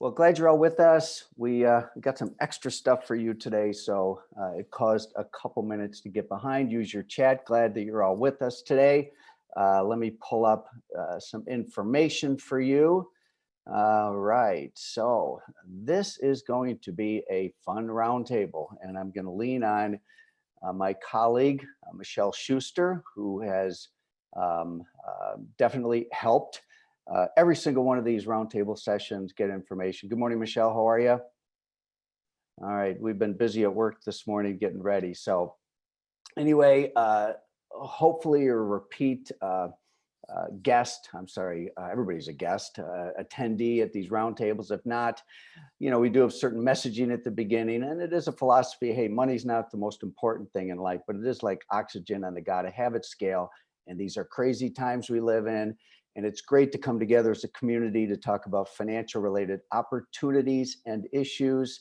Well, glad you're all with us. We got some extra stuff for you today, so it caused a couple minutes to get behind. Use your chat. Glad that you're all with us today. Let me pull up some information for you. All right, so this is going to be a fun roundtable, and I'm going to lean on my colleague, Michelle Schuster, who has definitely helped every single one of these roundtable sessions get information. Good morning, Michelle. How are you? All right, we've been busy at work this morning getting ready. So anyway, hopefully you're a repeat guest. I'm sorry, everybody's a guest, attendee at these roundtables. If not, we do have certain messaging at the beginning, and it is a philosophy. Hey, money's not the most important thing in life, but it is like oxygen on the gotta have it scale. And these are crazy times we live in. And it's great to come together as a community to talk about financial related opportunities and issues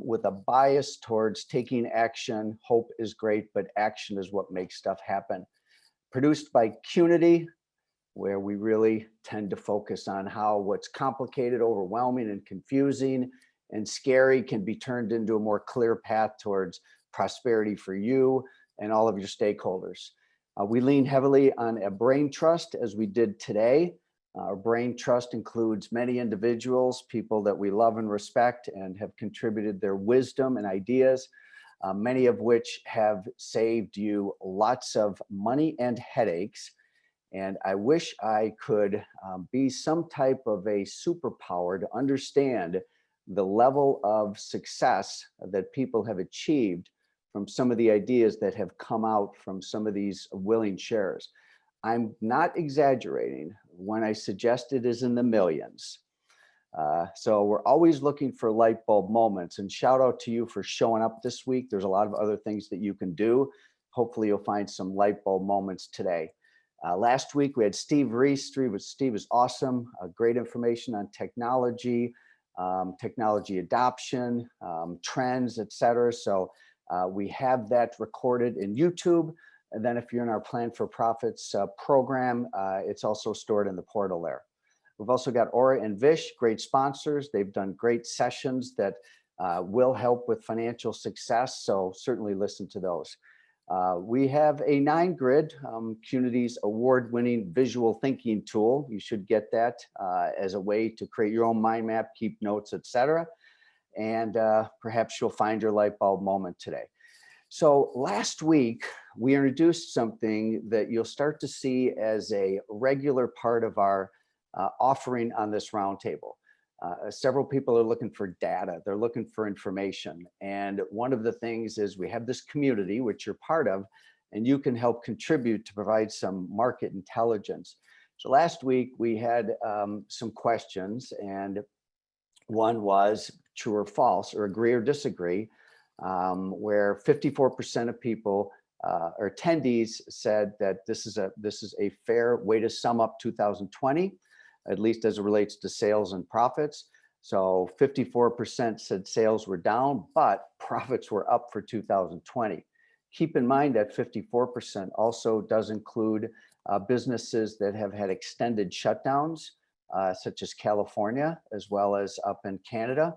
with a bias towards taking action. Hope is great, but action is what makes stuff happen. Produced by Qnity, where we really tend to focus on how what's complicated, overwhelming, and confusing and scary can be turned into a more clear path towards prosperity for you and all of your stakeholders. We lean heavily on a brain trust, as we did today. Our brain trust includes many individuals, people that we love and respect and have contributed their wisdom and ideas, many of which have saved you lots of money and headaches. And I wish I could be some type of a superpower to understand the level of success that people have achieved from some of the ideas that have come out from some of these willing sharers. I'm not exaggerating when I suggest it is in the millions. So we're always looking for light bulb moments, and shout out to you for showing up this week. There's a lot of other things that you can do. Hopefully you'll find some light bulb moments today. Last week we had Steve Reese. Steve is awesome. Great information on technology, technology adoption, trends, etc. So we have that recorded in YouTube. And then if you're in our Plan for Profits program, it's also stored in the portal there. We've also got Aura and Vish, great sponsors. They've done great sessions that will help with financial success. So certainly listen to those. We have a 9-grid, Qnity's award-winning visual thinking tool. You should get that as a way to create your own mind map, keep notes, etc. And perhaps you'll find your light bulb moment today. So last week, we introduced something that you'll start to see as a regular part of our offering on this roundtable. Several people are looking for data. They're looking for information. And one of the things is we have this community, which you're part of, and you can help contribute to provide some market intelligence. So last week, we had some questions, and one was true or false, or agree or disagree, where 54% of people or attendees said that this is a fair way to sum up 2020, at least as it relates to sales and profits. So 54% said sales were down, but profits were up for 2020. Keep in mind that 54% also does include businesses that have had extended shutdowns, such as California, as well as up in Canada.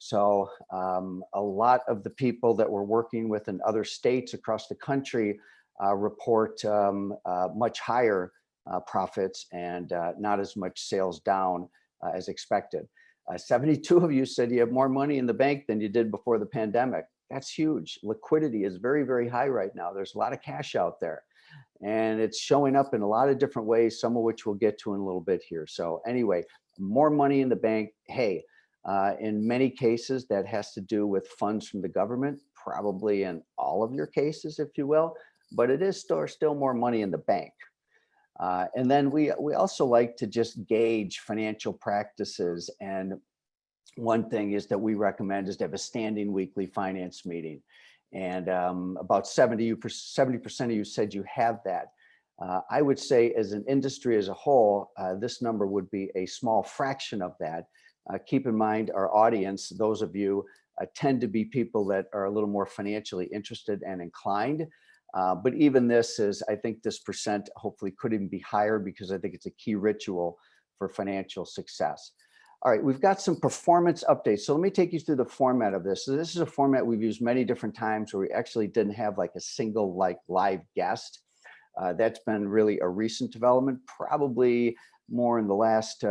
So a lot of the people that we're working with in other states across the country report much higher profits and not as much sales down as expected. 72 of you said you have more money in the bank than you did before the pandemic. That's huge. Liquidity is very, very high right now. There's a lot of cash out there, and it's showing up in a lot of different ways, some of which we'll get to in a little bit here. So anyway, more money in the bank. Hey, in many cases, that has to do with funds from the government, probably in all of your cases, if you will, but it is still more money in the bank. And then we also like to just gauge financial practices. And one thing is that we recommend is to have a standing weekly finance meeting. And about 70% of you said you have that. I would say as an industry as a whole, this number would be a small fraction of that. Keep in mind our audience, those of you tend to be people that are a little more financially interested and inclined. But even this is, I think this percent hopefully could even be higher because I think it's a key ritual for financial success. All right, we've got some performance updates. So let me take you through the format of this. So this is a format we've used many different times where we actually didn't have like a single live guest. That's been really a recent development, probably more in the last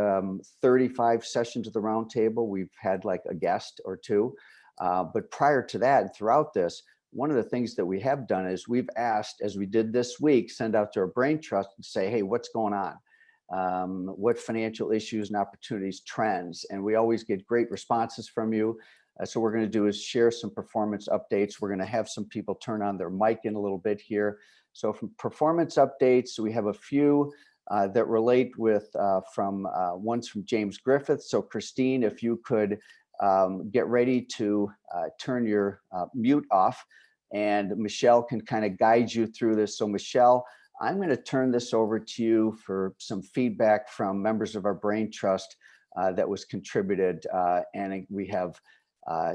35 sessions of the roundtable. We've had like a guest or two. But prior to that, throughout this, one of the things that we have done is we've asked, as we did this week, send out to our brain trust and say, hey, what's going on? What financial issues and opportunities, trends, and we always get great responses from you. So what we're going to do is share some performance updates. We're going to have some people turn on their mic in a little bit here. So from performance updates, we have a few that relate with one's from James Griffith. So Christine, if you could get ready to turn your mute off, and Michelle can kind of guide you through this. So Michelle, I'm going to turn this over to you for some feedback from members of our Brain Trust that was contributed. And we have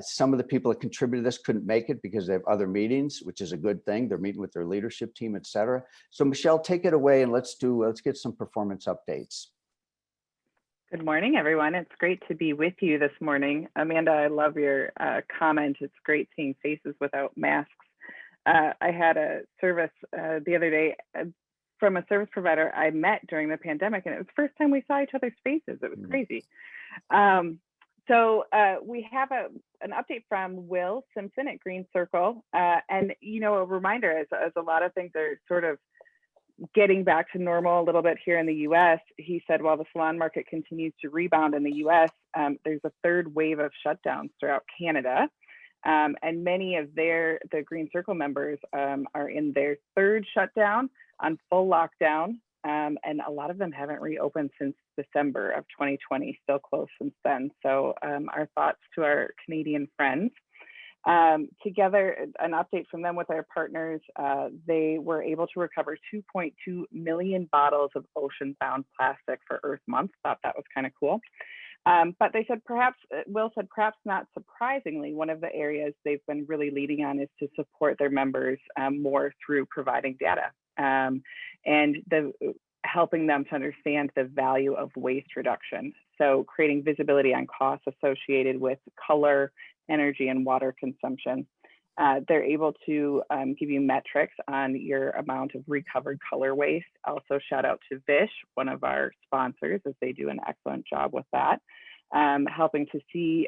some of the people that contributed this couldn't make it because they have other meetings, which is a good thing. They're meeting with their leadership team, et cetera. So Michelle, take it away and let's get some performance updates. Good morning, everyone. It's great to be with you this morning. Amanda, I love your comment. It's great seeing faces without masks. I had a service the other day from a service provider I met during the pandemic, and it was the first time we saw each other's faces. It was crazy. So we have an update from Will Simpson at Green Circle. And, you know, a reminder, as a lot of things are sort of getting back to normal a little bit here in the US, he said, while the salon market continues to rebound in the US, there's a third wave of shutdowns throughout Canada. And many of the Green Circle members are in their third shutdown on full lockdown. And a lot of them haven't reopened since December of 2020, still closed since then. So our thoughts to our Canadian friends. Together, an update from them with our partners, they were able to recover 2.2 million bottles of ocean-bound plastic for Earth Month. Thought that was kind of cool. But they said Will said perhaps not surprisingly, one of the areas they've been really leading on is to support their members more through providing data and helping them to understand the value of waste reduction. So creating visibility on costs associated with color, energy, and water consumption. They're able to give you metrics on your amount of recovered color waste. Also shout out to Vish, one of our sponsors, as they do an excellent job with that, helping to see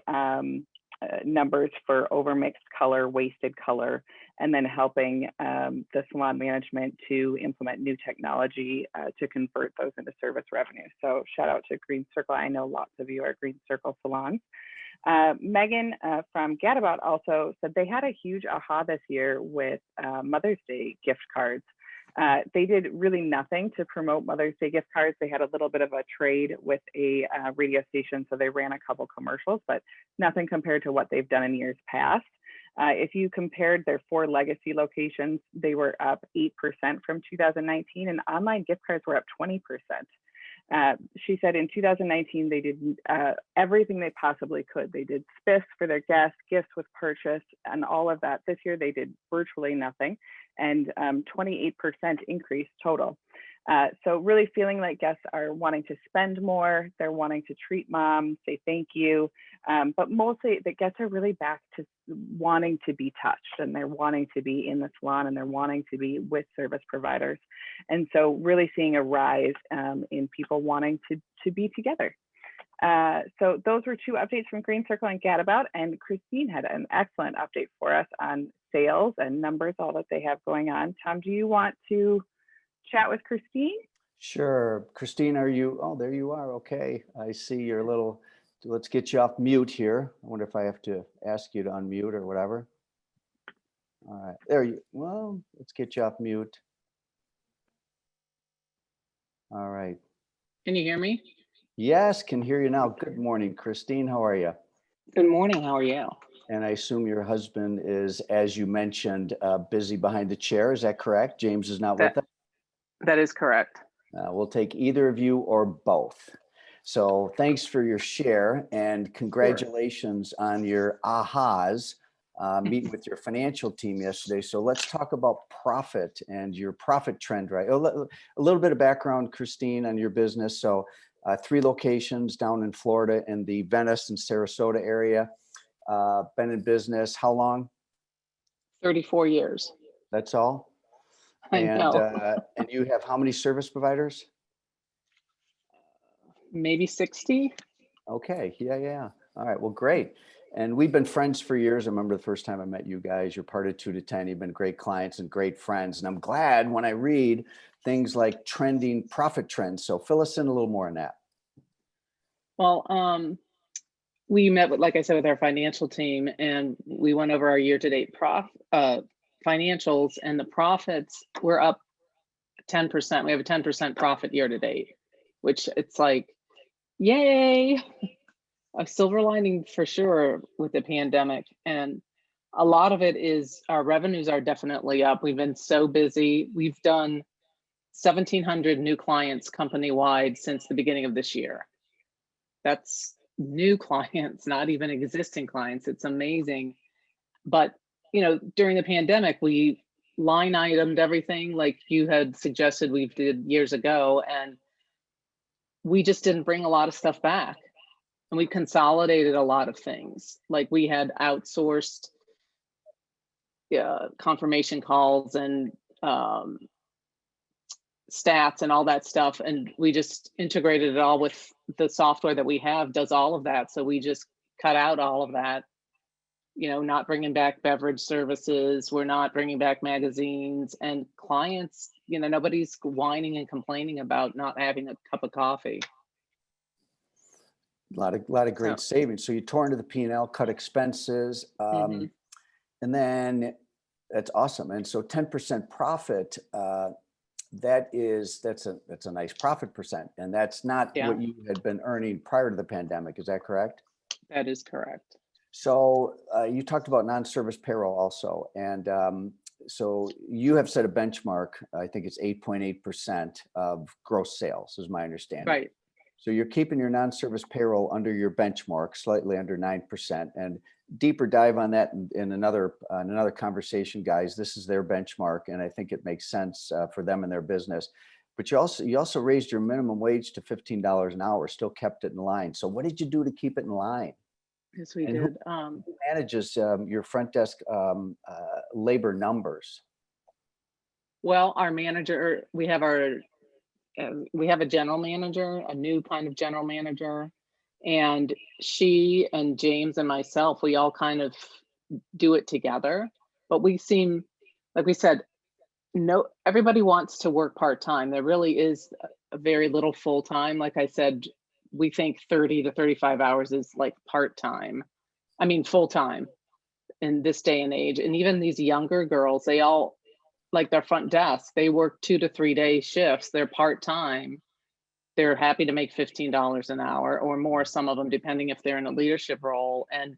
numbers for overmixed color, wasted color, and then helping the salon management to implement new technology to convert those into service revenue. So shout out to Green Circle. I know lots of you are Green Circle salons. Megan from Gadabout also said they had a huge aha this year with Mother's Day gift cards. They did really nothing to promote Mother's Day gift cards. They had a little bit of a trade with a radio station, so they ran a couple commercials, but nothing compared to what they've done in years past. If you compared their 4 legacy locations, they were up 8% from 2019, and online gift cards were up 20%. She said in 2019, they did everything they possibly could. They did spiffs for their guests, gifts with purchase, and all of that. This year, they did virtually nothing, and 28% increase total. So really feeling like guests are wanting to spend more, they're wanting to treat mom, say thank you, but mostly the guests are really back to wanting to be touched, and they're wanting to be in the salon, and they're wanting to be with service providers. And so really seeing a rise in people wanting to be together. So those were 2 updates from Green Circle and Gadabout, and Christine had an excellent update for us on sales and numbers, all that they have going on. Tom, do you want to chat with Christine? Sure. Christine, are you? Oh, there you are. Okay. I see your little, let's get you off mute here. I wonder if I have to ask you to unmute or whatever. All right. There you, well, let's get you off mute. All right. Can you hear me? Yes, can hear you now. Good morning, Christine. How are you? Good morning. How are you? And I assume your husband is, as you mentioned, busy behind the chair. Is that correct? James is not with us? That is correct. We'll take either of you or both. So thanks for your share, and congratulations on your ahas meeting with your financial team yesterday. So let's talk about profit and your profit trend, right? A little bit of background, Christine, on your business. So 3 locations down in Florida in the Venice and Sarasota area. Been in business how long? 34 years. That's all? I And know. and you have how many service providers? Maybe 60. Okay, yeah. All right, well, great. And we've been friends for years. I remember the first time I met you guys. You're part of 2 to 10. You've been great clients and great friends. And I'm glad when I read things like trending profit trends. So fill us in a little more on that. Well, we met with, like I said, with our financial team, and we went over our year-to-date financials, and the profits were up 10%. We have a 10% profit year-to-date, which it's like, yay! A silver lining for sure with the pandemic. And a lot of it is our revenues are definitely up. We've been so busy. We've done 1,700 new clients company-wide since the beginning of this year. That's new clients, not even existing clients. It's amazing. But, you know, during the pandemic, we line itemed everything like you had suggested we did years ago, and we just didn't bring a lot of stuff back. And we consolidated a lot of things. Like we had outsourced confirmation calls and stats and all that stuff. And we just integrated it all with the software that we have does all of that. So we just cut out all of that, you know, not bringing back beverage services. We're not bringing back magazines, and clients, you know, nobody's whining and complaining about not having a cup of coffee. A lot of great savings. So you tore into the P&L, cut expenses, Mhm. and then that's awesome. And so 10% profit, that's a nice profit percent, and that's not Yeah. what you had been earning prior to the pandemic. Is that correct? That is correct. So you talked about non-service payroll also, and so you have set a benchmark. I think it's 8.8% of gross sales, is my understanding. Right. So you're keeping your non-service payroll under your benchmark, slightly under 9%. And deeper dive on that in another conversation, guys. This is their benchmark, and I think it makes sense for them and their business. But you also raised your minimum wage to $15 an hour, still kept it in line. So what did you do to keep it in line? Yes, we And did. who manages your front desk labor numbers? Well, our manager, we have a general manager, a new kind of general manager, and she and James and myself, we all kind of do it together. But we seem, like we said, no, everybody wants to work part-time. There really is a very little full-time. Like I said, we think 30 to 35 hours is like part-time. I mean, full-time in this day and age. And even these younger girls, they all, like their front desk, they work 2 to 3 day shifts. They're part-time. They're happy to make $15 an hour or more, some of them, depending if they're in a leadership role. And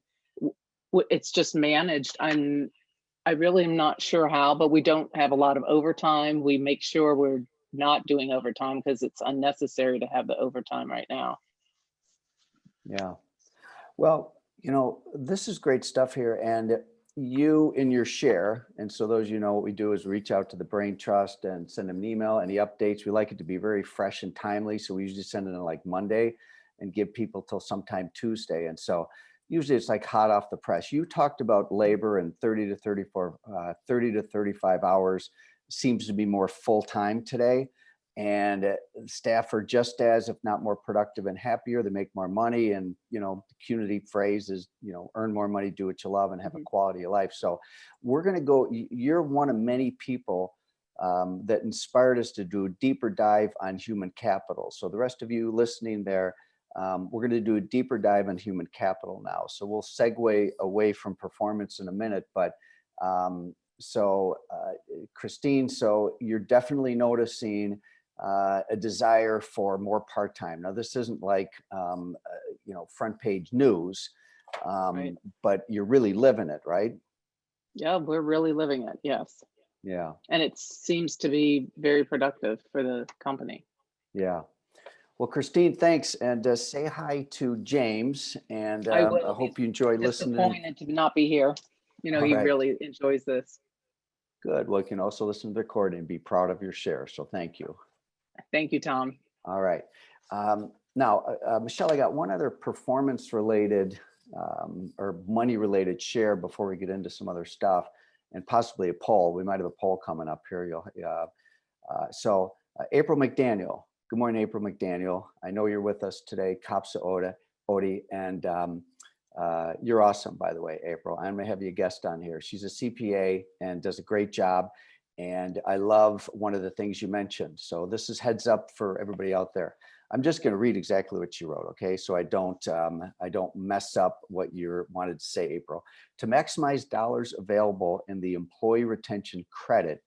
it's just managed. I really am not sure how, but we don't have a lot of overtime. We make sure we're not doing overtime because it's unnecessary to have the overtime right now. Yeah. Well, you know, this is great stuff here. And you in your share, and so those, you know, what we do is reach out to the Brain Trust and send them an email, any updates. We like it to be very fresh and timely. So we usually send it in like Monday and give people till sometime Tuesday. And so usually it's like hot off the press. You talked about labor and 30 to 35 hours seems to be more full-time today. And staff are just as, if not more productive and happier. They make more money. And, you know, the Qnity phrase is, you know, earn more money, do what you love, and have a quality of life. So we're going to go, you're one of many people that inspired us to do a deeper dive on human capital. So the rest of you listening there, we're going to do a deeper dive on human capital now. So we'll segue away from performance in a minute, but Christine, so you're definitely noticing a desire for more part-time. Now, this isn't like, you know, front page news, Right. but you're really living it, right? Yeah, we're really living it. Yes. Yeah. And it seems to be very productive for the company. Yeah. Well, Christine, thanks. And say hi to James. And I I will. hope you enjoy listening. Disappointed to not be here. You know, All he right. really enjoys this. Good. Well, you can also listen to the recording and be proud of your share. So thank you. Thank you, Tom. All right. Now, Michelle, I got one other performance related or money related share before we get into some other stuff, and possibly a poll. We might have a poll coming up here. April McDaniel. Good morning, April McDaniel. I know you're with us today, Kapsa Odi, and you're awesome, by the way, April. I'm gonna have you a guest on here. She's a CPA and does a great job. And I love one of the things you mentioned. So this is heads up for everybody out there. I'm just going to read exactly what you wrote, okay? So I don't mess up what you wanted to say, April. To maximize dollars available in the employee retention credit,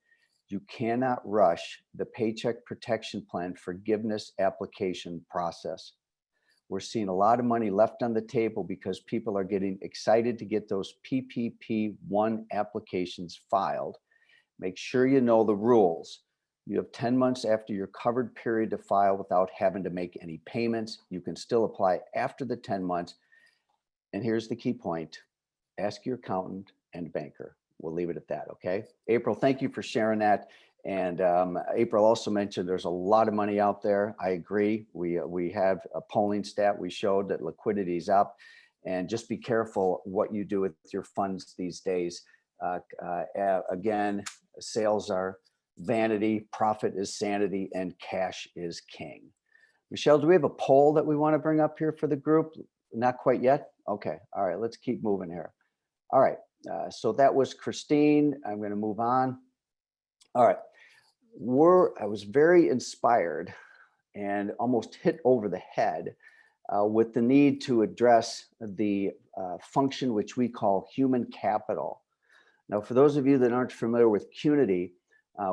you cannot rush the Paycheck Protection Plan forgiveness application process. We're seeing a lot of money left on the table because people are getting excited to get those PPP-1 applications filed. Make sure you know the rules. You have 10 months after your covered period to file without having to make any payments. You can still apply after the 10 months. And here's the key point. Ask your accountant and banker. We'll leave it at that, okay? April, thank you for sharing that. And April also mentioned there's a lot of money out there. I agree. We have a polling stat. We showed that liquidity is up. And just be careful what you do with your funds these days. Again, sales are vanity, profit is sanity, and cash is king. Michelle, do we have a poll that we want to bring up here for the group? Not quite yet? Okay, all right, let's keep moving here. All right, so that was Christine. I'm going to move on. All right, I was very inspired and almost hit over the head with the need to address the function which we call human capital. Now, for those of you that aren't familiar with Qnity,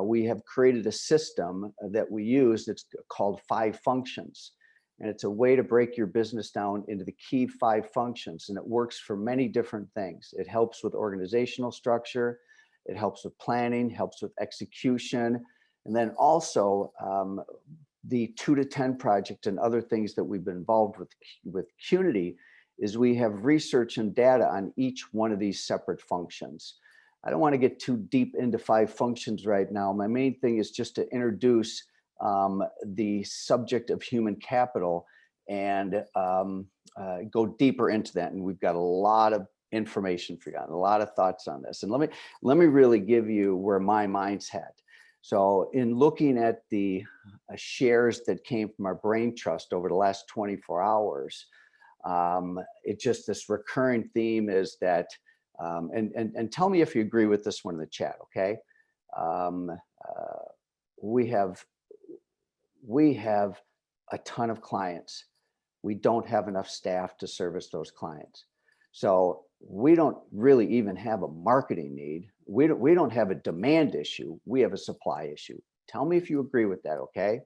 we have created a system that we use that's called 5 functions. And it's a way to break your business down into the key 5 functions. And it works for many different things. It helps with organizational structure. It helps with planning, helps with execution. And then also the 2 to 10 project and other things that we've been involved with Qnity is we have research and data on each one of these separate functions. I don't want to get too deep into 5 functions right now. My main thing is just to introduce the subject of human capital and go deeper into that. And we've got a lot of information for you, and a lot of thoughts on this. And let me really give you where my mind's head. So in looking at the shares that came from our brain trust over the last 24 hours, it just this recurring theme is that and tell me if you agree with this one in the chat, okay? We have a ton of clients. We don't have enough staff to service those clients. So we don't really even have a marketing need. We don't have a demand issue. We have a supply issue. Tell me if you agree with that, okay?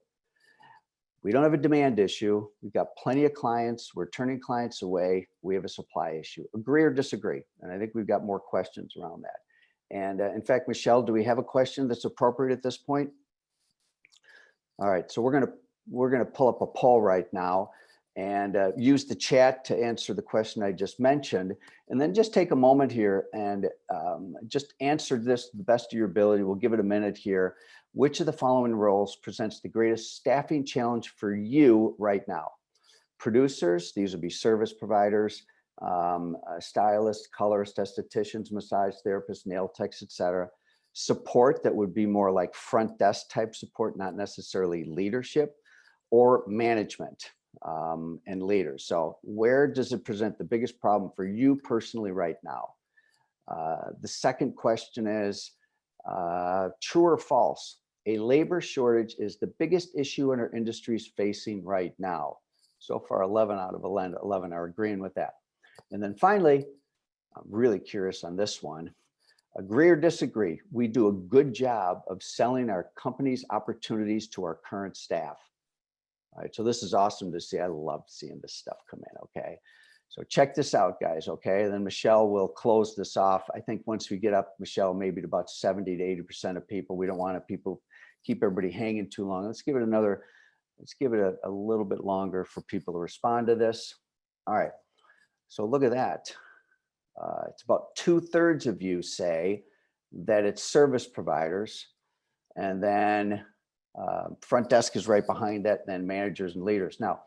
We don't have a demand issue. We've got plenty of clients. We're turning clients away. We have a supply issue. Agree or disagree? And I think we've got more questions around that. And in fact, Michelle, do we have a question that's appropriate at this point? All right, so we're gonna pull up a poll right now and use the chat to answer the question I just mentioned. And then just take a moment here and just answer this to the best of your ability. We'll give it a minute here. Which of the following roles presents the greatest staffing challenge for you right now? Producers, these would be service providers, stylists, colorists, estheticians, massage therapists, nail techs, etc. Support, that would be more like front desk type support, not necessarily leadership, or management and leaders. So where does it present the biggest problem for you personally right now? The second question is, true or false? A labor shortage is the biggest issue in our industry is facing right now. So far, 11 out of 11 are agreeing with that. And then finally, I'm really curious on this one. Agree or disagree? We do a good job of selling our company's opportunities to our current staff. All right, so this is awesome to see. I love seeing this stuff come in, okay? So check this out, guys, okay? And then Michelle will close this off. I think once we get up, Michelle, maybe to about 70 to 80% of people. We don't want to keep everybody hanging too long. Let's give it a little bit longer for people to respond to this. All right, so look at that. It's about 2/3 of you say that it's service providers, and then front desk is right behind that, then managers and leaders. Now,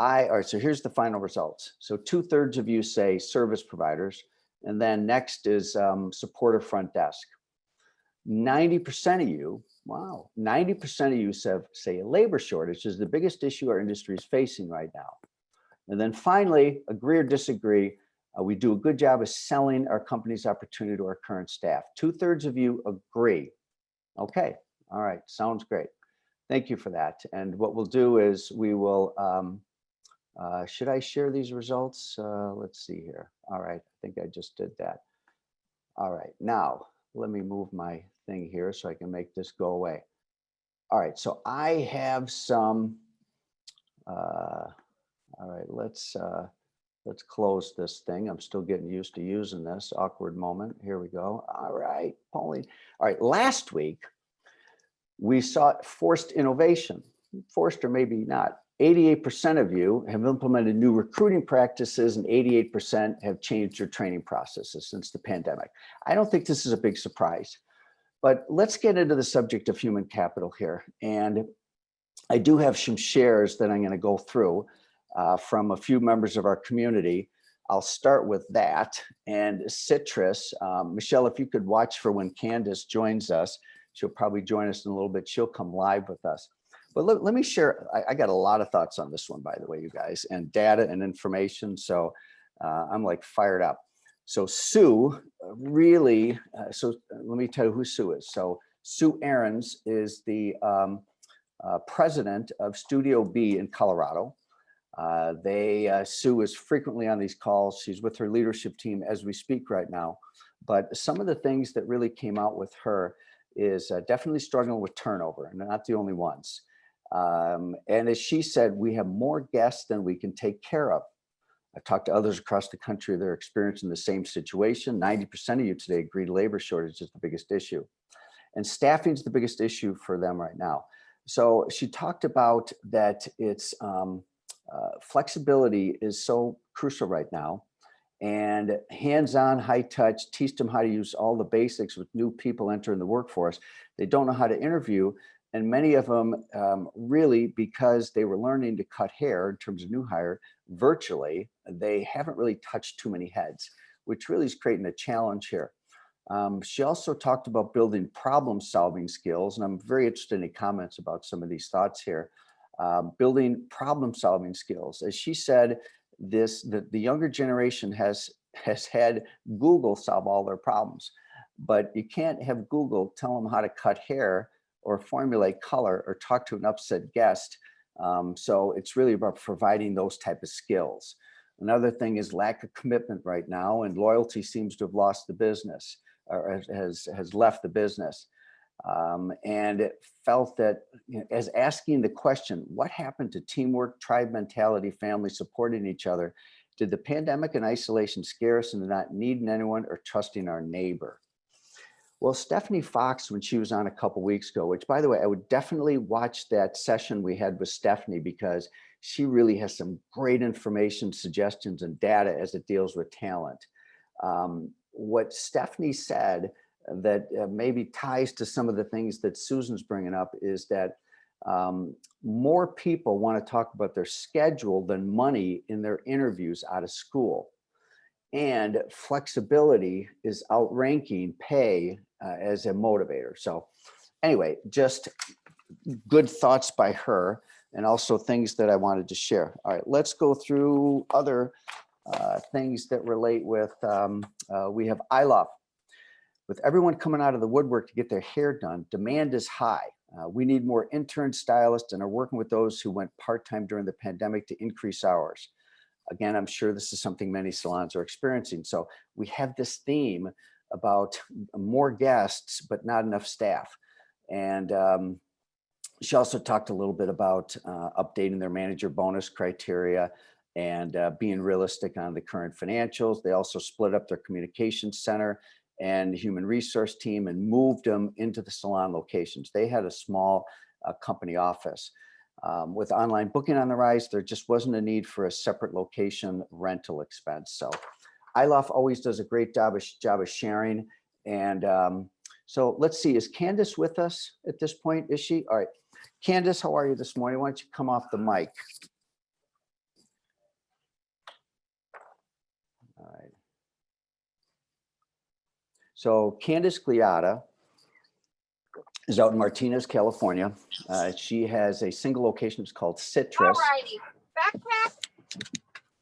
all right, so here's the final results. So 2/3 of you say service providers, and then next is supporter front desk. 90% of you, wow, 90% of you say a labor shortage is the biggest issue our industry is facing right now. And then finally, agree or disagree, we do a good job of selling our company's opportunity to our current staff. 2/3 of you agree. Okay, all right, sounds great. Thank you for that. And what we'll do is we will, should I share these results? Let's see here. All right, I think I just did that. All right, now let me move my thing here so I can make this go away. All right, so I have some, all right, let's close this thing. I'm still getting used to using this. Awkward moment. Here we go. All right, Pauline. All right, last week, we saw forced innovation, forced or maybe not. 88% of you have implemented new recruiting practices and 88% have changed your training processes since the pandemic. I don't think this is a big surprise, but let's get into the subject of human capital here. And I do have some shares that I'm going to go through from a few members of our community. I'll start with that. And Citrus, Michelle, if you could watch for when Candice joins us, she'll probably join us in a little bit. She'll come live with us. But let me share, I got a lot of thoughts on this one, by the way, you guys, and data and information. So I'm like fired up. So Sue really, so let me tell you who Sue is. So Sue Ahrens is the president of StudioBe in Colorado. Sue is frequently on these calls. She's with her leadership team as we speak right now. But some of the things that really came out with her is definitely struggling with turnover, and they're not the only ones. And as she said, we have more guests than we can take care of. I've talked to others across the country that are experiencing the same situation. 90% of you today agree labor shortage is the biggest issue. And staffing is the biggest issue for them right now. So she talked about that it's flexibility is so crucial right now. And hands-on, high touch, teach them how to use all the basics with new people entering the workforce. They don't know how to interview. And many of them really, because they were learning to cut hair in terms of new hire virtually, they haven't really touched too many heads, which really is creating a challenge here. She also talked about building problem-solving skills, and I'm very interested in any comments about some of these thoughts here. Building problem-solving skills. As she said, the younger generation has had Google solve all their problems, but you can't have Google tell them how to cut hair or formulate color or talk to an upset guest. So it's really about providing those type of skills. Another thing is lack of commitment right now, and loyalty seems to have lost the business or has left the business. And it felt that, you know, as asking the question, what happened to teamwork, tribe mentality, family supporting each other? Did the pandemic and isolation scare us into not needing anyone or trusting our neighbor? Well, Stephanie Fox, when she was on a couple weeks ago, which by the way, I would definitely watch that session we had with Stephanie because she really has some great information, suggestions, and data as it deals with talent. What Stephanie said that maybe ties to some of the things that Susan's bringing up is that more people want to talk about their schedule than money in their interviews out of school. And flexibility is outranking pay as a motivator. So anyway, just good thoughts by her and also things that I wanted to share. All right, let's go through other things that relate with, we have ILOF. With everyone coming out of the woodwork to get their hair done, demand is high. We need more intern stylists and are working with those who went part-time during the pandemic to increase hours. Again, I'm sure this is something many salons are experiencing. So we have this theme about more guests, but not enough staff. And she also talked a little bit about updating their manager bonus criteria and being realistic on the current financials. They also split up their communications center and human resource team and moved them into the salon locations. They had a small company office. With online booking on the rise, there just wasn't a need for a separate location rental expense. So ILOF always does a great job of sharing. And so let's see, is Candice with us at this point? Is she? All right. Candice, how are you this morning? Why don't you come off the mic? So Candice Gliatto is out in Martinez, California. She has a single location. It's called Citrus. Alrighty. Backpack.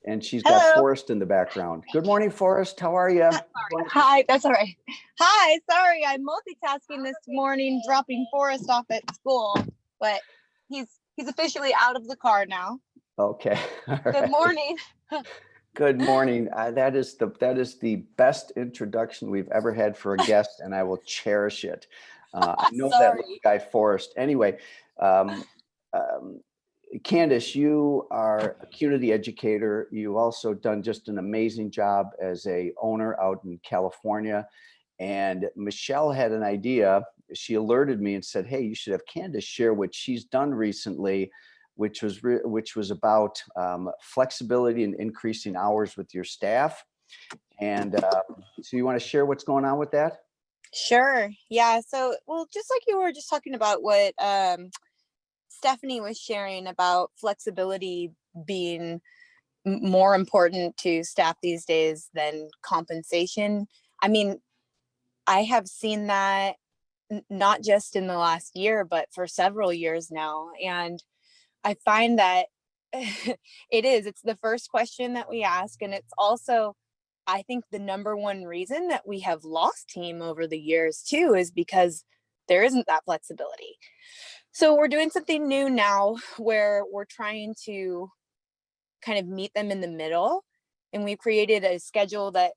And she's got Hello. Forrest in the background. Good morning, Forrest. How are you? Hi, that's all right. Hi, sorry, I'm multitasking this morning, dropping Forrest off at school, but he's officially out of the car now. Okay. All Good right. morning. Good morning. That is the best introduction we've ever had for a guest, and I will cherish it. I know that little Sorry. guy Forrest. Anyway, Candice, you are a Qnity educator. You've also done just an amazing job as a owner out in California. And Michelle had an idea. She alerted me and said, "Hey, you should have Candice share what she's done recently, which was about flexibility and increasing hours with your staff." And so you want to share what's going on with that? Sure. Yeah. So, well, just like you were just talking about what Stephanie was sharing about flexibility being more important to staff these days than compensation. I mean, I have seen that not just in the last year, but for several years now. And I find that it's the first question that we ask. And it's also, I think, the number one reason that we have lost team over the years too, is because there isn't that flexibility. So we're doing something new now where we're trying to kind of meet them in the middle. And we've created a schedule that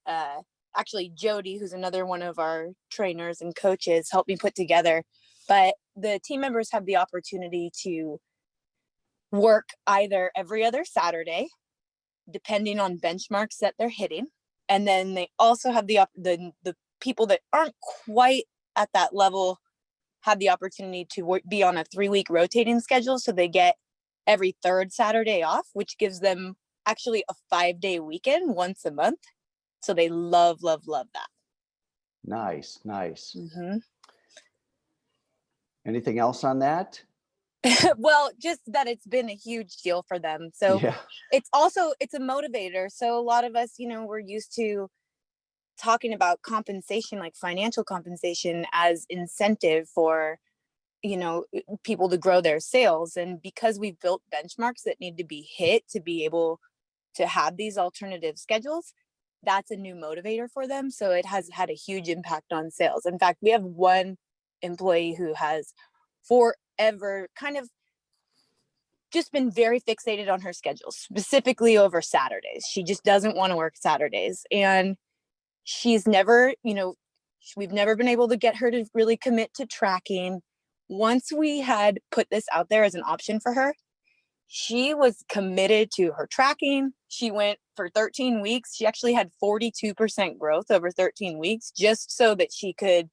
actually Jody, who's another one of our trainers and coaches, helped me put together. But the team members have the opportunity to work either every other Saturday, depending on benchmarks that they're hitting. And then they also have the people that aren't quite at that level have the opportunity to be on a 3-week rotating schedule. So they get every third Saturday off, which gives them actually a 5-day weekend once a month. So they love that. Nice, nice. Mm-hmm. Anything else on that? Well, just that it's been a huge deal for them. So Yeah. it's a motivator. So a lot of us, we're used to talking about compensation, like financial compensation, as incentive for, people to grow their sales. And because we've built benchmarks that need to be hit to be able to have these alternative schedules, that's a new motivator for them. So it has had a huge impact on sales. In fact, we have one employee who has forever kind of just been very fixated on her schedule, specifically over Saturdays. She just doesn't want to work Saturdays. And she's never, we've never been able to get her to really commit to tracking. Once we had put this out there as an option for her, she was committed to her tracking. She went for 13 weeks. She actually had 42% growth over 13 weeks just so that she could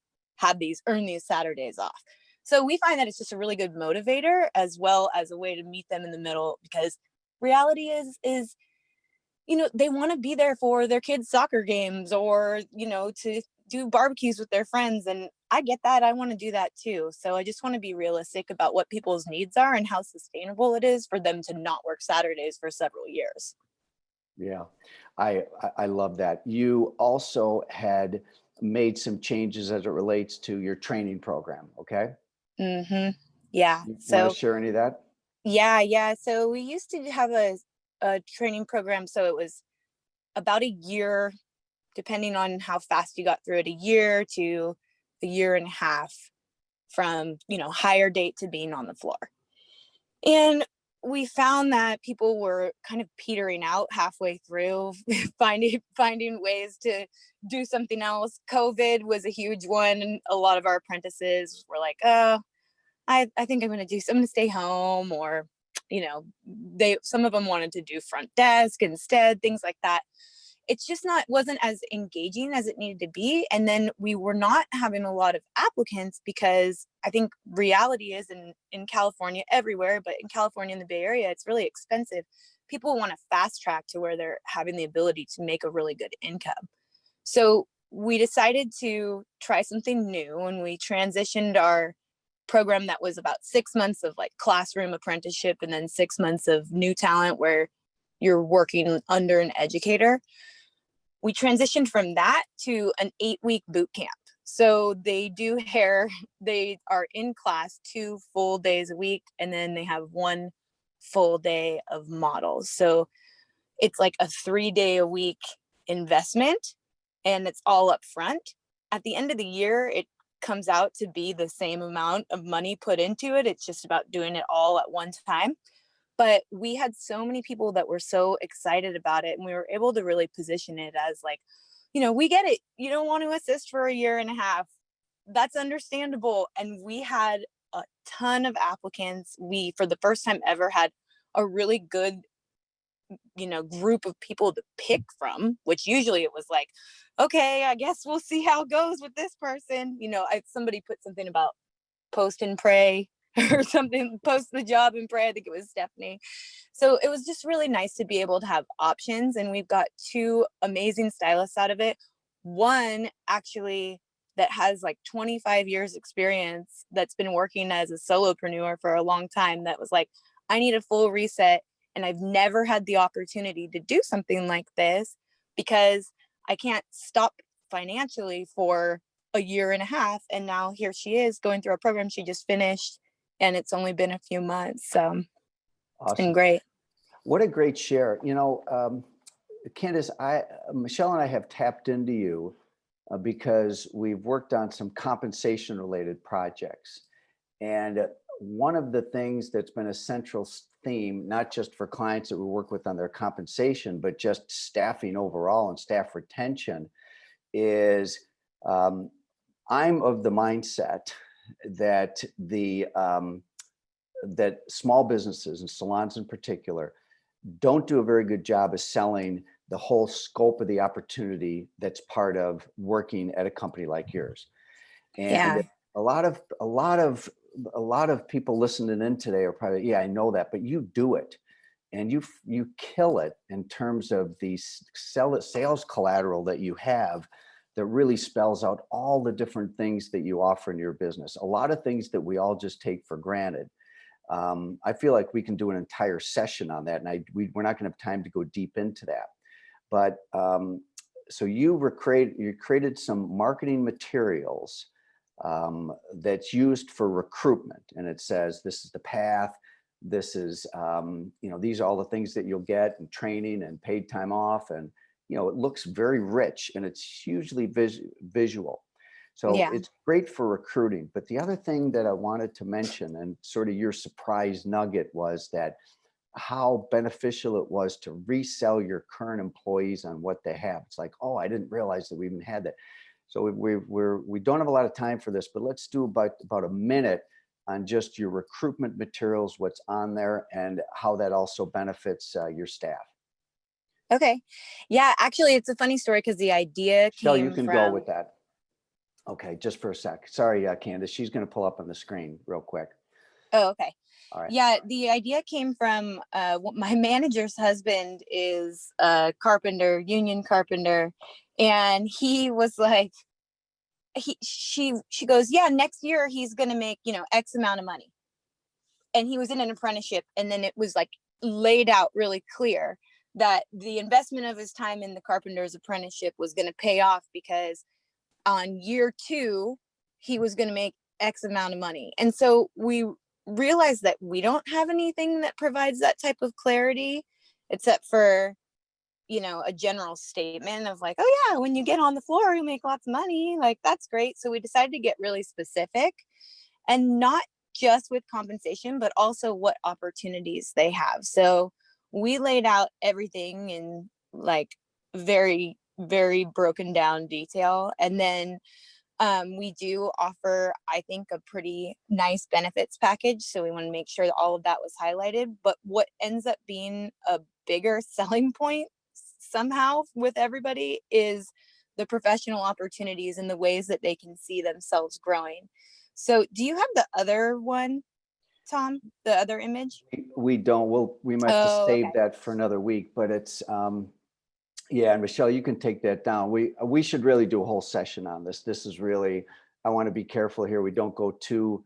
earn these Saturdays off. So we find that it's just a really good motivator as well as a way to meet them in the middle, because reality is they want to be there for their kids' soccer games or, to do barbecues with their friends. And I get that. I want to do that too. So I just want to be realistic about what people's needs are and how sustainable it is for them to not work Saturdays for several years. Yeah, I love that. You also had made some changes as it relates to your training program. Okay. Mm-hmm. Yeah. You So want to share any of that? Yeah. So we used to have a training program. So it was about a year, depending on how fast you got through it, a year to a year and a half from, hire date to being on the floor. And we found that people were kind of petering out halfway through, finding ways to do something else. COVID was a huge one. And a lot of our apprentices were like, oh, I think I'm going to stay home, or, some of them wanted to do front desk instead, things like that. It's just wasn't as engaging as it needed to be. And then we were not having a lot of applicants because I think reality is in California, everywhere, but in California, in the Bay Area, it's really expensive. People want to fast track to where they're having the ability to make a really good income. So we decided to try something new, and we transitioned our program that was about 6 months of like classroom apprenticeship and then 6 months of new talent where you're working under an educator. we transitioned from that to an 8-week boot camp. So they do hair, they are in class 2 full days a week, and then they have 1 full day of models. So it's like a 3-day-a-week investment, and it's all up front. At the end of the year, it comes out to be the same amount of money put into it. It's just about doing it all at one time. But we had so many people that were so excited about it, and we were able to really position it as like, we get it. You don't want to assist for a year and a half. That's understandable. And we had a ton of applicants. We, for the first time ever, had a really good, group of people to pick from, which usually it was like, okay, I guess we'll see how it goes with this person. Somebody put something about post and pray or something, post the job and pray. I think it was Stephanie. So it was just really nice to be able to have options. And we've got 2 amazing stylists out of it. One actually that has like 25 years experience, that's been working as a solopreneur for a long time, that was like, I need a full reset. And I've never had the opportunity to do something like this because I can't stop financially for a year and a half. And now here she is going through a program she just finished, and it's only been a few months. So it's been great. What a great share. Candice, Michelle and I have tapped into you because we've worked on some compensation related projects. And one of the things that's been a central theme, not just for clients that we work with on their compensation, but just staffing overall and staff retention, is I'm of the mindset that that small businesses and salons in particular don't do a very good job of selling the whole scope of the opportunity that's part of working at a company like yours. And a lot of people listening in today are probably, yeah, I know that, but you do it, and you kill it in terms of the sales collateral that you have that really spells out all the different things that you offer in your business. A lot of things that we all just take for granted. I feel like we can do an entire session on that, and we're not going to have time to go deep into that. But so you created some marketing materials that's used for recruitment, and it says this is the path. This is these are all the things that you'll get, and training and paid time off, and it looks very rich, and it's hugely visual. So it's great for recruiting. But the other thing that I wanted to mention, and sort of your surprise nugget, was that how beneficial it was to resell your current employees on what they have. It's like, oh, I didn't realize that we even had that. So we don't have a lot of time for this, but let's do about a minute on just your recruitment materials, what's on there, and how that also benefits your staff. Okay. Yeah, actually, it's a funny story because the idea came you can go with that. Okay, just for a sec. Sorry, Candice, she's going to pull up on the screen real quick. Oh, okay. All right. Yeah, the idea came from my manager's husband is a carpenter, union carpenter, and he was like, she goes, yeah, next year he's going to make, X amount of money. And he was in an apprenticeship, and then it was like laid out really clear that the investment of his time in the carpenter's apprenticeship was going to pay off, because on year 2, he was going to make X amount of money. And so we realized that we don't have anything that provides that type of clarity, except for, a general statement of like, oh yeah, when you get on the floor, you make lots of money. Like, that's great. So we decided to get really specific, and not just with compensation, but also what opportunities they have. So we laid out everything in like very, very broken down detail. And then we do offer, I think, a pretty nice benefits package. So we want to make sure that all of that was highlighted. But what ends up being a bigger selling point somehow with everybody is the professional opportunities and the ways that they can see themselves growing. So do you have the other one, Tom, the other image? We don't. We might have to save that for another week, but it's, yeah, and Michelle, you can take that down. We should really do a whole session on this. This is really, I want to be careful here. We don't go too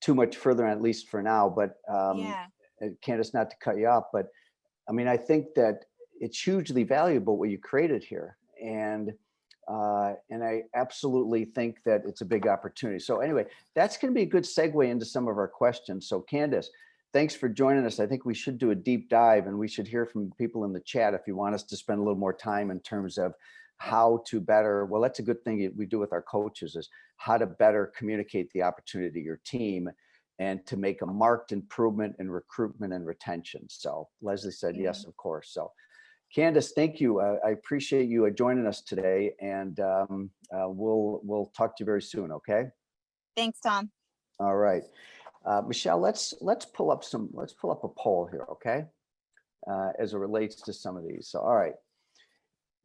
much further, at least for now, but Candice, not to cut you off, but I mean, I think that it's hugely valuable what you created here. and I absolutely think that it's a big opportunity. So anyway, that's going to be a good segue into some of our questions. So Candice, thanks for joining us. I think we should do a deep dive, and we should hear from people in the chat if you want us to spend a little more time in terms of how to better, well, that's a good thing we do with our coaches, is how to better communicate the opportunity to your team and to make a marked improvement in recruitment and retention. So Leslie said, yes, of course. So Candice, thank you. I appreciate you joining us today, and we'll talk to you very soon. Okay. Thanks, Tom. All right, Michelle. Let's pull up a poll here. Okay, as it relates to some of these. So, all right,